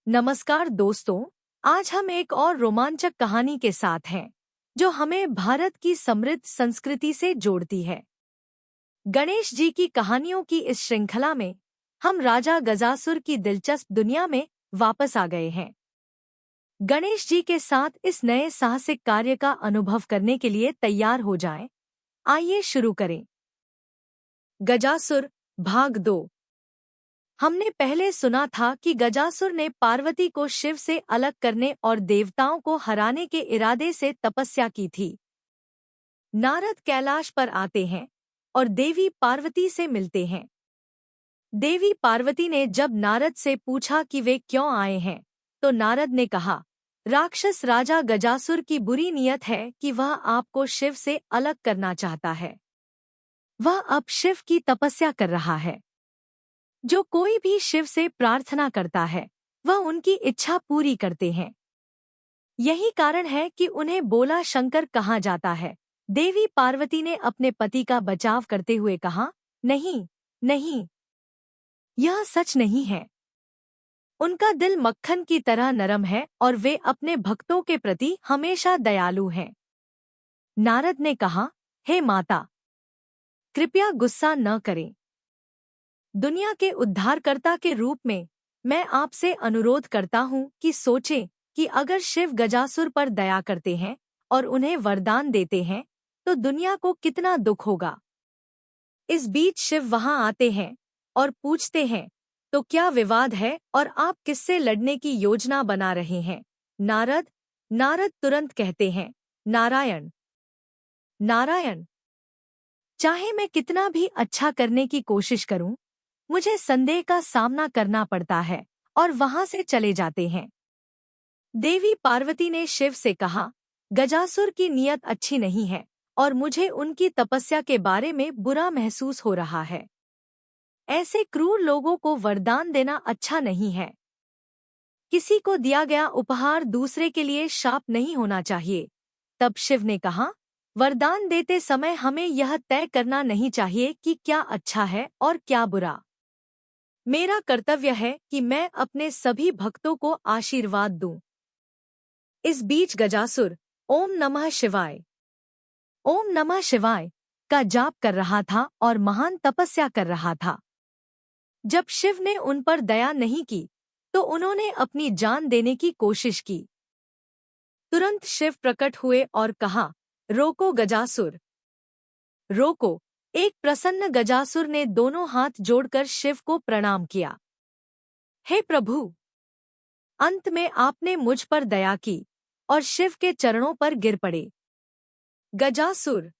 नमस्कार दोस्तों, आज हम एक और रोमांचक कहानी के साथ हैं, जो हमें भारत की समृद्ध संस्कृति से जोड़ती है। गणेश जी की कहानियों की इस श्रृंखला में हम राजा गजासुर की दिलचस्प दुनिया में वापस आ गए हैं। गणेश जी के साथ इस नए साहसिक कार्य का अनुभव करने के लिए तैयार हो जाएं। आइए शुरू करें। गजासुर भाग 2। हमने पहले सुना था कि गजासुर ने पार्वती को शिव से अलग करने और देवताओं को हराने के इरादे से तपस्या की थी। नारद कैलाश पर आते हैं और देवी पार्वती से मिलते हैं। देवी पार्वती ने जब नारद से पूछा कि वे क्यों आए हैं, तो नारद ने कहा, राक्षस राजा गजासुर की बुरी नीयत है कि वह आपको शिव से अलग करना चाहता है। वह अब शिव की तपस्या कर रहा है। जो कोई भी शिव से प्रार्थना करता है, वह उनकी इच्छा पूरी करते हैं। यही कारण है कि उन्हें बोला शंकर कहा जाता है। देवी पार्वती ने अपने पति का बचाव करते हुए कहा, नहीं, नहीं, यह सच नहीं है। उनका दिल मक्खन की तरह नरम है और वे अपने भक्तों के प्रति हमेशा दयालु हैं। नारद ने कहा, हे माता, कृपया गुस्सा न करें। दुनिया के उद्धारकर्ता के रूप में मैं आपसे अनुरोध करता हूँ कि सोचें कि अगर शिव गजासुर पर दया करते हैं और उन्हें वरदान देते हैं, तो दुनिया को कितना दुख होगा। इस बीच शिव वहां आते हैं और पूछते हैं, तो क्या विवाद है और आप किससे लड़ने की योजना बना रहे हैं? नारद तुरंत कहते हैं, नारायण, नारायण। चाहे मैं कितना भी अच्छा करने की कोशिश करूं, मुझे संदेह का सामना करना पड़ता है और वहां से चले जाते हैं। देवी पार्वती ने शिव से कहा, गजासुर की नीयत अच्छी नहीं है और मुझे उनकी तपस्या के बारे में बुरा महसूस हो रहा है। ऐसे क्रूर लोगों को वरदान देना अच्छा नहीं है। किसी को दिया गया उपहार दूसरे के लिए शाप नहीं होना चाहिए। तब शिव ने कहा, वरदान देते समय हमें यह तय करना नहीं चाहिए कि क्या अच्छा है और क्या बुरा। मेरा कर्तव्य है कि मैं अपने सभी भक्तों को आशीर्वाद दूं। इस बीच गजासुर ओम नमः शिवाय, ओम नमः शिवाय का जाप कर रहा था और महान तपस्या कर रहा था। जब शिव ने उन पर दया नहीं की, तो उन्होंने अपनी जान देने की कोशिश की। तुरंत शिव प्रकट हुए और कहा, रोको गजासुर, रोको। एक प्रसन्न गजासुर ने दोनों हाथ जोड़कर शिव को प्रणाम किया। हे प्रभु, अंत में आपने मुझ पर दया की और शिव के चरणों पर गिर पड़े। गजासुर,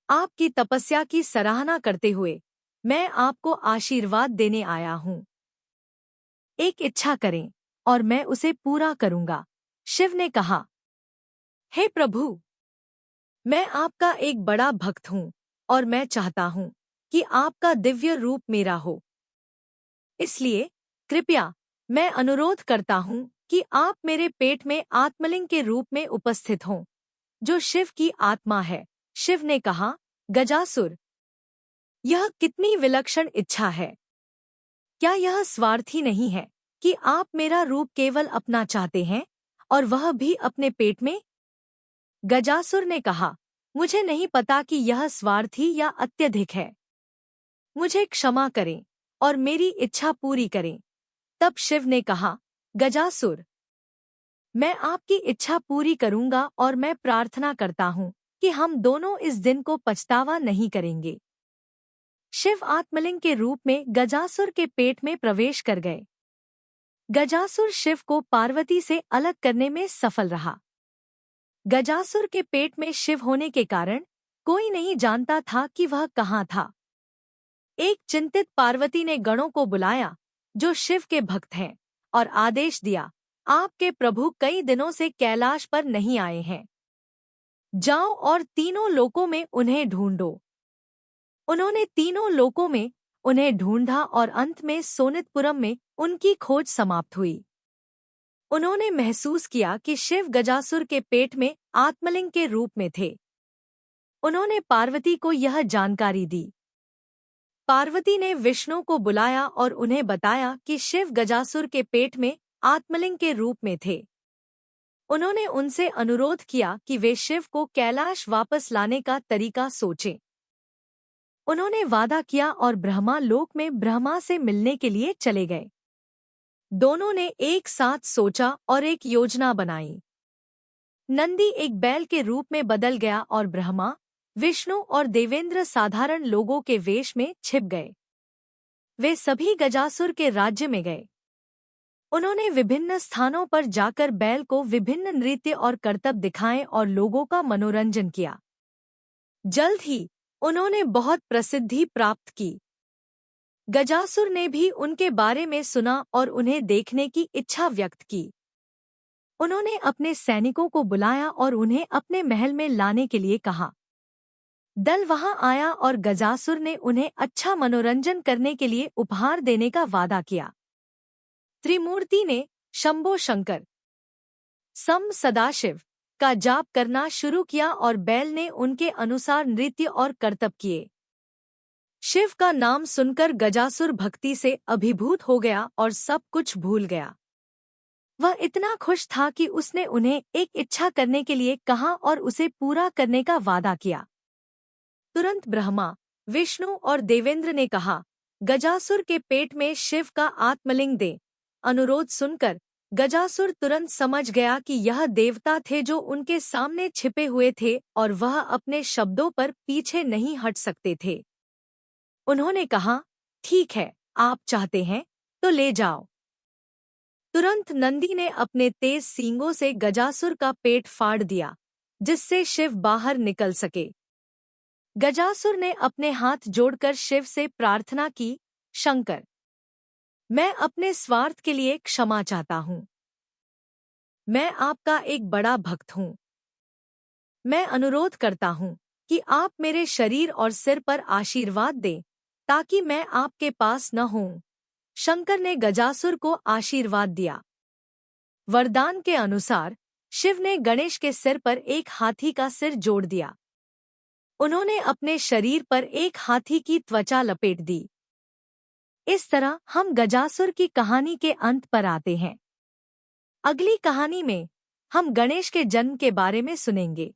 आपकी तपस्या की सराहना करते हुए मैं आपको आशीर्वाद देने आया हूँ। एक इच्छा करें और मैं उसे पूरा करूँगा। शिव ने कहा, हे प्रभु, मैं आपका एक बड़ा भक्त हूँ और मैं चाहता हूँ कि आपका दिव्य रूप मेरा हो। इसलिए कृपया मैं अनुरोध करता हूँ कि आप मेरे पेट में आत्मलिंग के रूप में उपस्थित हों, जो शिव की आत्मा है। शिव ने कहा, गजासुर, यह कितनी विलक्षण इच्छा है। क्या यह स्वार्थी नहीं है कि आप मेरा रूप केवल अपना चाहते हैं और वह भी अपने पेट में? गजासुर ने कहा, मुझे नहीं पता कि यह स्वार्थी या अत्यधिक है। मुझे क्षमा करें और मेरी इच्छा पूरी करें। तब शिव ने कहा, गजासुर, मैं आपकी इच्छा पूरी करूंगा और मैं प्रार्थना करता हूँ कि हम दोनों इस दिन को पछतावा नहीं करेंगे। शिव आत्मलिंग के रूप में गजासुर के पेट में प्रवेश कर गए। गजासुर शिव को पार्वती से अलग करने में सफल रहा। गजासुर के पेट में शिव होने के कारण कोई नहीं जानता था कि वह कहाँ था। एक चिंतित पार्वती ने गणों को बुलाया जो शिव के भक्त हैं और आदेश दिया, आपके प्रभु कई दिनों से कैलाश पर नहीं आए हैं। जाओ और तीनों लोकों में उन्हें ढूंढो। उन्होंने तीनों लोकों में उन्हें ढूंढा और अंत में सोनितपुरम में उनकी खोज समाप्त हुई। उन्होंने महसूस किया कि शिव गजासुर के पेट में आत्मलिंग के रूप में थे। उन्होंने पार्वती को यह जानकारी दी। पार्वती ने विष्णु को बुलाया और उन्हें बताया कि शिव गजासुर के पेट में आत्मलिंग के रूप में थे। उन्होंने उनसे अनुरोध किया कि वे शिव को कैलाश वापस लाने का तरीका सोचें। उन्होंने वादा किया और ब्रह्मा लोक में ब्रह्मा से मिलने के लिए चले गए। दोनों ने एक साथ सोचा और एक योजना बनाई। नंदी एक बैल के रूप में बदल गया और ब्रह्मा, विष्णु और देवेंद्र साधारण लोगों के वेश में छिप गए। वे सभी गजासुर के राज्य में गए। उन्होंने विभिन्न स्थानों पर जाकर बैल को विभिन्न नृत्य और करतब दिखाए और लोगों का मनोरंजन किया। जल्द ही उन्होंने बहुत प्रसिद्धि प्राप्त की। गजासुर ने भी उनके बारे में सुना और उन्हें देखने की इच्छा व्यक्त की। उन्होंने अपने सैनिकों को बुलाया और उन्हें अपने महल में लाने के लिए कहा। दल वहां आया और गजासुर ने उन्हें अच्छा मनोरंजन करने के लिए उपहार देने का वादा किया। त्रिमूर्ति ने शंभो शंकर, सम सदाशिव का जाप करना शुरू किया और बैल ने उनके अनुसार नृत्य और करतब किए। शिव का नाम सुनकर गजासुर भक्ति से अभिभूत हो गया और सब कुछ भूल गया। वह इतना खुश था कि उसने उन्हें एक इच्छा करने के लिए कहा और उसे पूरा करने का वादा किया। तुरंत ब्रह्मा, विष्णु और देवेंद्र ने कहा, गजासुर के पेट में शिव का आत्मलिंग दे। अनुरोध सुनकर गजासुर तुरंत समझ गया कि यह देवता थे जो उनके सामने छिपे हुए थे और वह अपने शब्दों पर पीछे नहीं हट सकते थे। उन्होंने कहा, ठीक है, आप चाहते हैं तो ले जाओ। तुरंत नंदी ने अपने तेज सींगों से गजासुर का पेट फाड़ दिया, जिससे शिव बाहर निकल सके। गजासुर ने अपने हाथ जोड़कर शिव से प्रार्थना की, शंकर, मैं अपने स्वार्थ के लिए क्षमा चाहता हूँ। मैं आपका एक बड़ा भक्त हूँ। मैं अनुरोध करता हूँ कि आप मेरे शरीर और सिर पर आशीर्वाद दें, ताकि मैं आपके पास न हूँ। शंकर ने गजासुर को आशीर्वाद दिया। वरदान के अनुसार शिव ने गणेश के सिर पर एक हाथी का सिर जोड़ दिया। उन्होंने अपने शरीर पर एक हाथी की त्वचा लपेट दी। इस तरह हम गजासुर की कहानी के अंत पर आते हैं। अगली कहानी में हम गणेश के जन्म के बारे में सुनेंगे।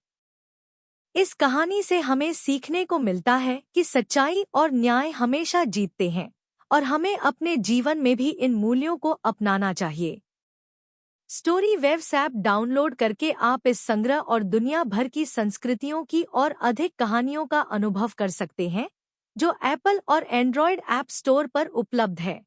इस कहानी से हमें सीखने को मिलता है कि सच्चाई और न्याय हमेशा जीतते हैं और हमें अपने जीवन में भी इन मूल्यों को अपनाना चाहिए। स्टोरी वेव्स ऐप डाउनलोड करके आप इस संग्रह और दुनिया भर की संस्कृतियों की और अधिक कहानियों का अनुभव कर सकते हैं, जो एप्पल और एंड्रॉयड ऐप स्टोर पर उपलब्ध है।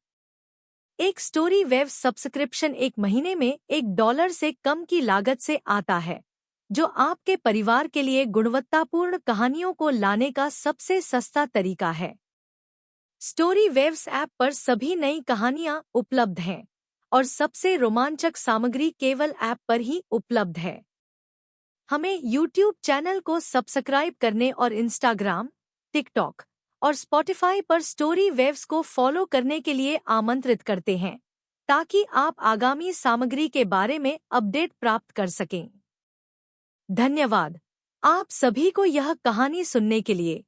एक स्टोरी वेव्स सब्सक्रिप्शन एक महीने में $1 से कम की लागत से आता है, जो आपके परिवार के लिए गुणवत्तापूर्ण कहानियों को लाने का सबसे सस्ता तरीका है। स्टोरी वेव्स ऐप पर सभी नई कहानियां उपलब्ध हैं और सबसे रोमांचक सामग्री केवल ऐप पर ही उपलब्ध है। हमें YouTube चैनल को सब्सक्राइब करने और Instagram, TikTok और Spotify पर स्टोरी वेव्स को फॉलो करने के लिए आमंत्रित करते हैं, ताकि आप आगामी सामग्री के बारे में अपडेट प्राप्त कर सकें। धन्यवाद आप सभी को यह कहानी सुनने के लिए।